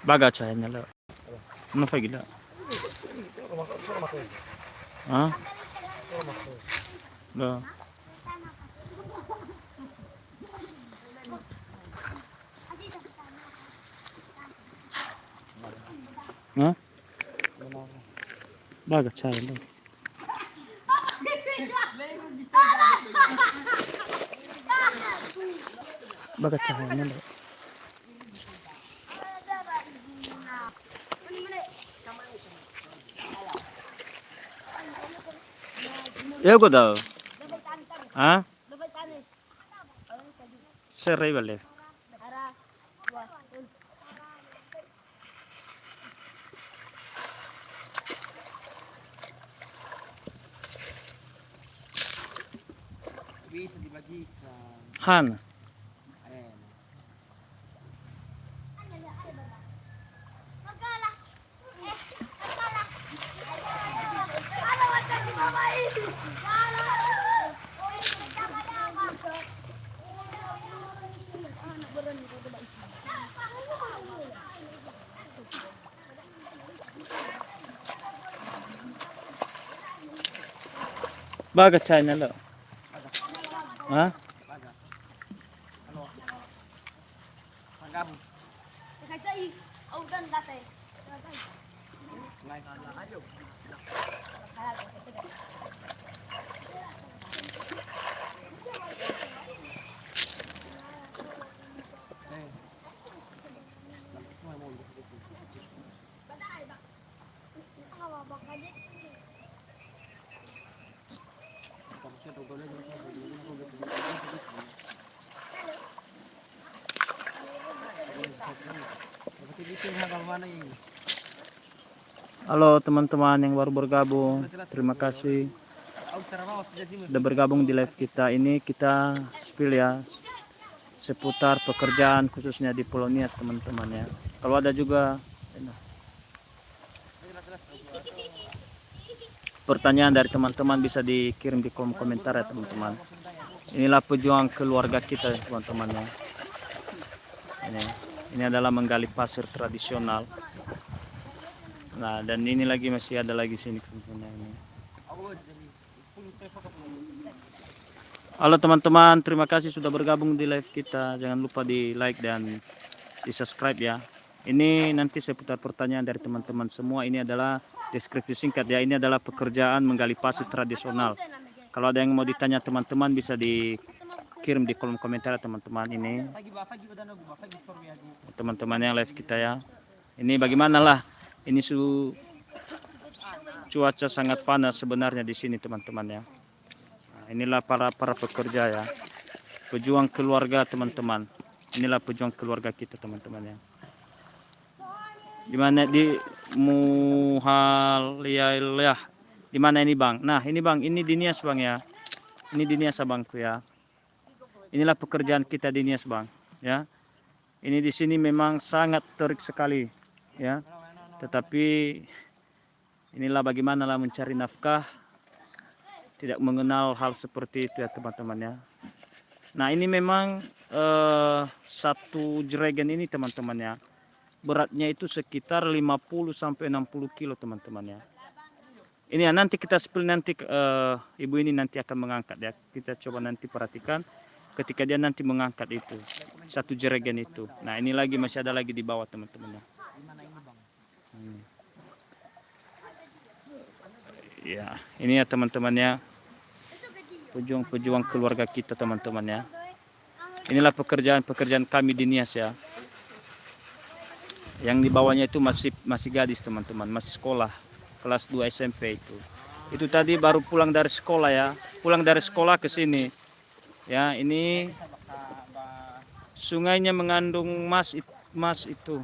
Baga cahayanya lo. Ano fa gila? Ha? Lo. Ha? Baga cahayanya lo. Baga cahayanya lo. Ego daw. Ha? Seray balik. Bisa dibagi sa Han. ayan. Baga cahayanya lo. Ha? Baga. Ano? Pagabot. Ayo. Eh. Semua mau Halo teman-teman yang baru bergabung. Terima kasih sudah bergabung di live kita. Ini kita spill ya seputar pekerjaan khususnya di Pulau Nias teman-teman ya. Kalau ada juga pertanyaan dari teman-teman bisa dikirim di kolom komentar ya teman-teman. Inilah pejuang keluarga kita teman-teman ya. Ini adalah menggali pasir tradisional. Nah, dan ini lagi masih ada lagi sini teman-teman ini. Halo teman-teman, terima kasih sudah bergabung di live kita. Jangan lupa di like dan di subscribe ya. Ini nanti seputar pertanyaan dari teman-teman semua. Ini adalah deskripsi singkat ya. Ini adalah pekerjaan menggali pasir tradisional. Kalau ada yang mau ditanya teman-teman bisa dikirim di kolom komentar teman-teman ini. Teman-teman yang live kita ya. Ini bagaimana lah? Ini cuaca sangat panas sebenarnya di sini teman-teman ya. Nah, inilah para pekerja ya. Pejuang keluarga teman-teman. Inilah pejuang keluarga kita teman-teman ya. Dimana di Muhaliayah. Di mana ini bang? Nah ini bang, ini di Nias bang ya. Ini di Nias abangku ya. Inilah pekerjaan kita di Nias bang ya. Ini di sini memang sangat terik sekali ya. Tetapi inilah bagaimana lah mencari nafkah. Tidak mengenal hal seperti itu ya teman-teman ya. Nah ini memang satu jerigen ini teman-teman ya. Beratnya itu sekitar 50 sampai 60 kilo teman-teman ya. Ini ya nanti kita spill nanti ibu ini nanti akan mengangkat ya. Kita coba nanti perhatikan ketika dia nanti mengangkat itu. Satu jerigen itu. Nah ini lagi masih ada lagi di bawah teman-teman ya. Ya, ini ya teman-teman ya. Pejuang-pejuang keluarga kita teman-teman ya. Inilah pekerjaan kami di Nias ya. Yang di bawahnya itu masih gadis teman-teman, masih sekolah kelas 2 SMP itu. Itu tadi baru pulang dari sekolah ya. Pulang dari sekolah ke sini. Ya, ini sungainya mengandung mas itu.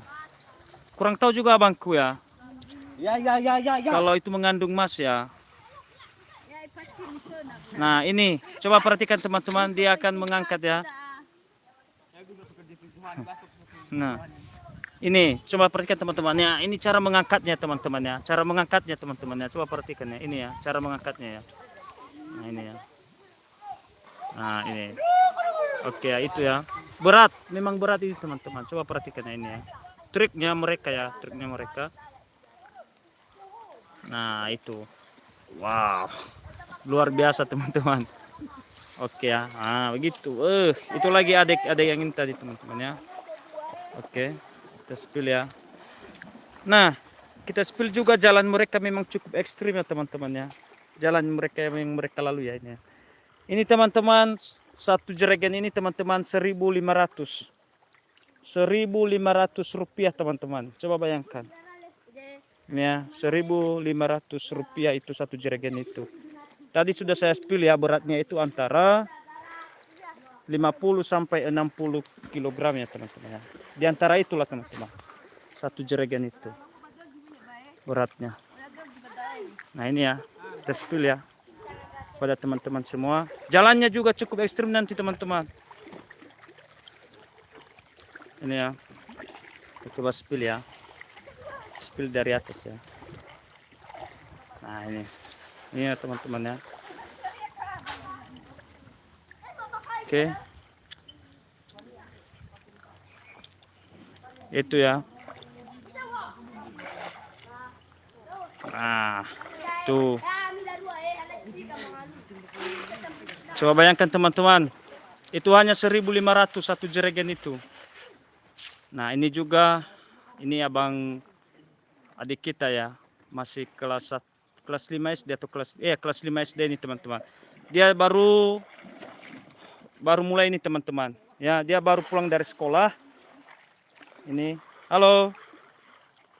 Kurang tahu juga abangku ya. Ya. Kalau itu mengandung emas ya. Nah ini coba perhatikan teman-teman, dia akan mengangkat ya. Nah ini coba perhatikan teman-teman ya. Ini cara mengangkatnya teman-teman ya. Cara mengangkatnya teman-teman ya. Coba perhatikan ya. Ini ya cara mengangkatnya ya. Nah ini ya. Nah ini. Oke ya itu ya. Berat, memang berat ini teman-teman. Coba perhatikan ya ini ya. triknya mereka ya, triknya mereka. Nah, itu. Wow. Luar biasa, teman-teman. Oke ya. Nah, begitu. Itu lagi ada yang ini tadi, teman-teman ya. Oke. Kita spill ya. Nah, kita spill juga jalan mereka memang cukup ekstrim ya, teman-teman ya. Jalan mereka yang mereka lalui ya ini. Ini teman-teman, satu jeragan ini teman-teman 1.500. 1.500 rupiah, teman-teman. Coba bayangkan. Ya, 1.500 rupiah itu satu jeragan itu. Tadi sudah saya spill ya, beratnya itu antara 50 sampai 60 kilogram ya, teman-teman ya. Di antara itulah, teman-teman. Satu jeragan itu beratnya. Nah, ini ya, kita spill ya pada teman-teman semua. Jalannya juga cukup ekstrim nanti, teman-teman. Ini ya, kita coba spill ya. Spill dari atas ya. Nah, ini ya, teman-teman ya. Oke. Itu ya. Nah, tuh. Coba bayangkan, teman-teman. Itu hanya 1.500 satu jeragan itu. Nah, ini juga, ini abang adik kita ya. Masih kelas 5 SD atau kelas 5 SD ini, teman-teman. Dia baru mulai ini, teman-teman. Ya, dia baru pulang dari sekolah. Ini. Halo.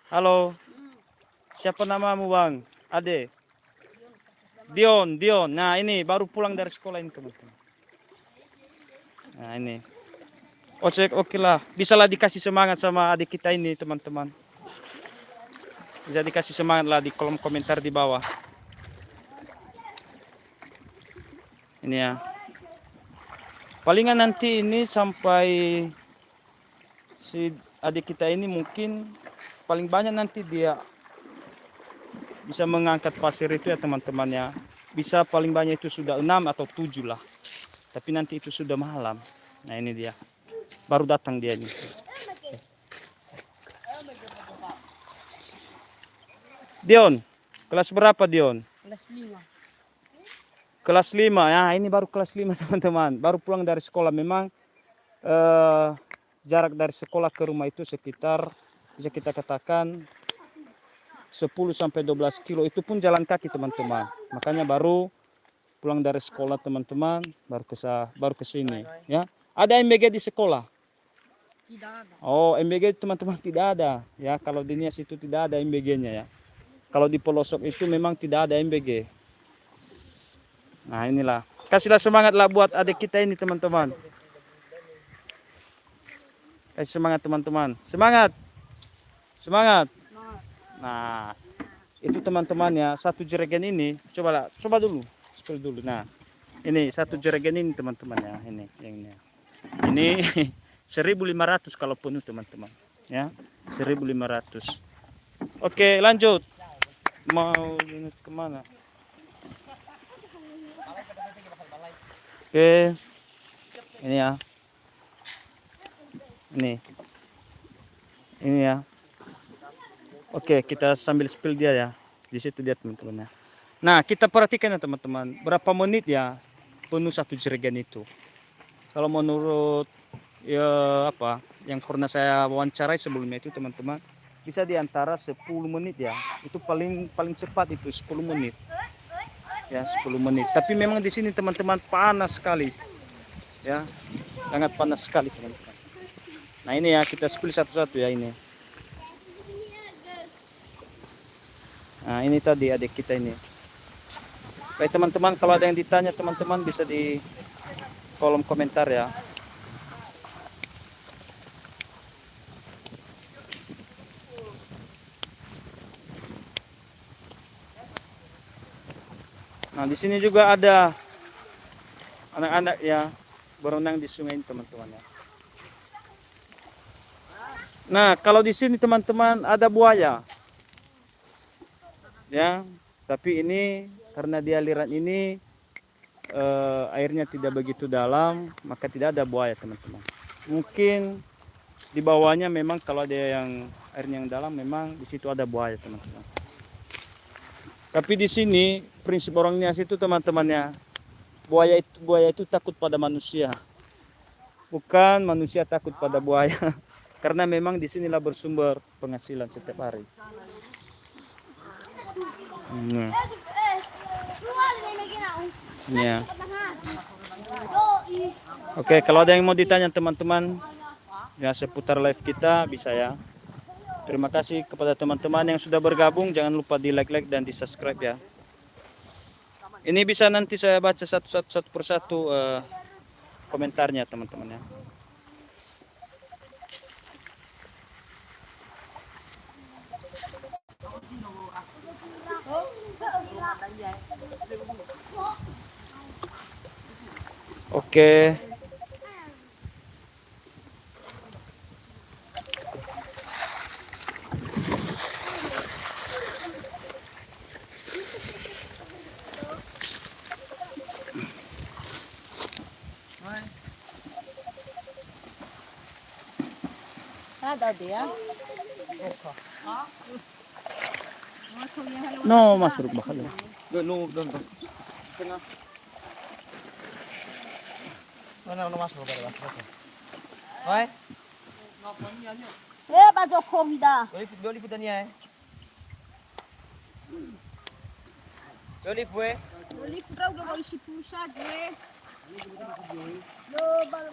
Halo. Siapa namamu, Bang? Ade. Dion. Nah, ini baru pulang dari sekolah ini, teman-teman. Nah, ini. Oke lah. Bisalah dikasih semangat sama adik kita ini, teman-teman. Bisa dikasih semangat lah di kolom komentar di bawah. Ini ya. Palingan nanti ini sampai si adik kita ini mungkin paling banyak nanti dia bisa mengangkat pasir itu ya, teman-teman ya. Bisa paling banyak itu sudah 6 atau 7 lah. Tapi nanti itu sudah malam. Nah, ini dia. Baru datang dia ini. Dion, kelas berapa, Dion? Kelas 5. Kelas 5 ya, ini baru kelas 5, teman-teman. Baru pulang dari sekolah. Memang jarak dari sekolah ke rumah itu sekitar, bisa kita katakan 10 sampai 12 kilo. Itu pun jalan kaki, teman-teman. Makanya baru pulang dari sekolah, teman-teman, baru ke sini ya. Ada MBG di sekolah? Tidak ada. Oh, MBG, teman-teman, tidak ada ya. Kalau di Nias itu tidak ada MBG-nya ya. Kalau di pelosok itu memang tidak ada MBG. Nah, inilah. Kasihlah semangat lah buat adik kita ini, teman-teman. Kasih semangat, teman-teman. Semangat. Semangat. Nah, itu, teman-teman ya, satu jeragan ini, coba dulu, spill dulu. Nah, ini satu jeragan ini, teman-teman ya, ini yang ini. Ini 1.500 kalau penuh, teman-teman. Ya, 1.500. Oke, lanjut. Mau kemana? Oke, ini ya. Ini ya. Oke, kita sambil spill dia ya. Di situ dia, teman-teman ya. Nah, kita perhatikan ya, teman-teman. Berapa menit ya penuh satu jeragan itu. Kalau menurut ya apa yang pernah saya wawancarai sebelumnya itu, teman-teman, bisa di antara 10 menit ya. Itu paling cepat itu 10 menit. Ya, 10 menit. Tapi memang di sini, teman-teman, panas sekali. Ya. Sangat panas sekali, teman-teman. Nah, ini ya, kita spill satu-satu ya ini. Nah, ini tadi adik kita ini. Baik, teman-teman, kalau ada yang ditanya, teman-teman bisa di kolom komentar ya. Nah, di sini juga ada anak-anak ya berenang di sungai ini, teman-teman ya. Nah, kalau di sini, teman-teman, ada buaya. Ya, tapi ini karena di aliran ini airnya tidak begitu dalam, maka tidak ada buaya, teman-teman. Mungkin Di bawahnya memang kalau ada yang airnya yang dalam memang di situ ada buaya teman-teman. Tapi di sini prinsip orang Nias itu teman-temannya, buaya itu takut pada manusia, bukan manusia takut pada buaya. Karena memang di sinilah bersumber penghasilan setiap hari. Nah, ya. Oke, kalau ada yang mau ditanya teman-teman ya seputar live kita bisa ya. Terima kasih kepada teman-teman yang sudah bergabung. Jangan lupa di like dan di subscribe ya. Ini bisa nanti saya baca satu persatu komentarnya teman-teman ya. Oke. Ada dia. No, masuk bakal. Doon. Ano masuk ba? Hoy. Bajo komida. Loli putan niya eh. Loli fue. Olif raw ga wal sipusa gue. Yo bal.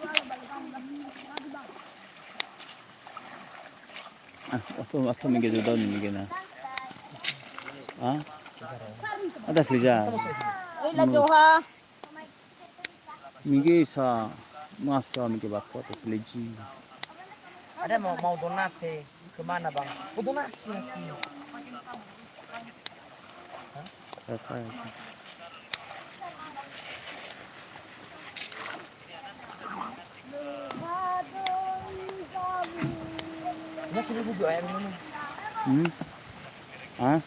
Aku minggu daw minggu na. Ah? Ada frija. Oy la joha. Minggu sa masa minggu bakot friji. Ada mau donate kemana bang? Mau donasi lagi. Selesai. Ini 1.000 ayam ini. Ah?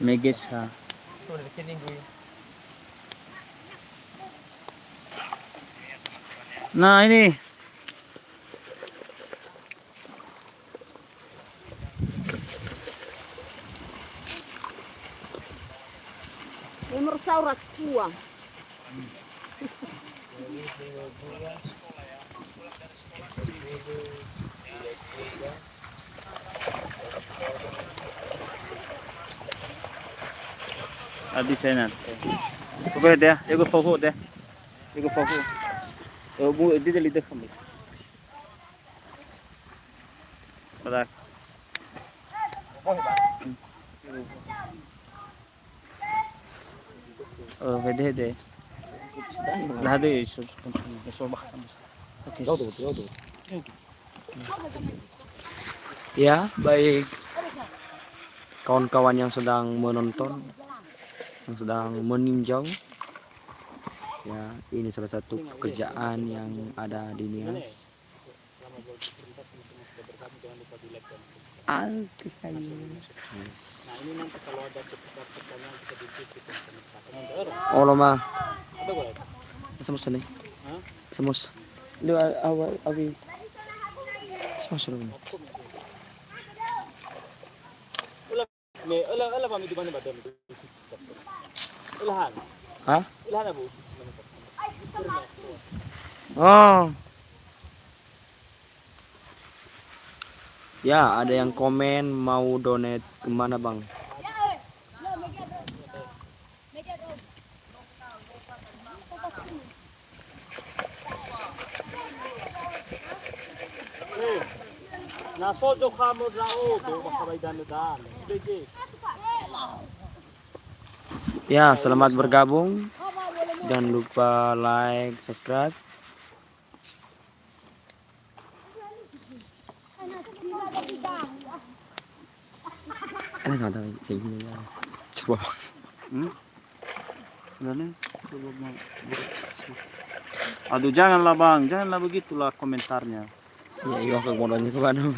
Megis ha. Tuh dari sini gue. Nah ini. Emor saurat tua. Adi senat. Coba deh, ego foto deh. Ego foto. Bu di dali deh kami. Pada. Oh, bang. Oh, hede. Lah deh, so bahasa mas. Oke. Ya, baik kawan-kawan yang sedang menonton, yang sedang meninjau. Ya, ini salah satu pekerjaan yang ada di Nias. Oh, lama. Samos nih. Samos. Lu awal awi. Samos lu. Ala kami di mana ba dami? Ilahan. Hah? Ilahan na bu. Oh. Ya, ada yang komen mau donate kemana bang? Nasojo kamu rao do makabay dan. Ya, selamat bergabung. Jangan lupa like, subscribe. Coba. Aduh janganlah bang, janganlah begitulah komentarnya. Ya, iya ke modalnya ke mana?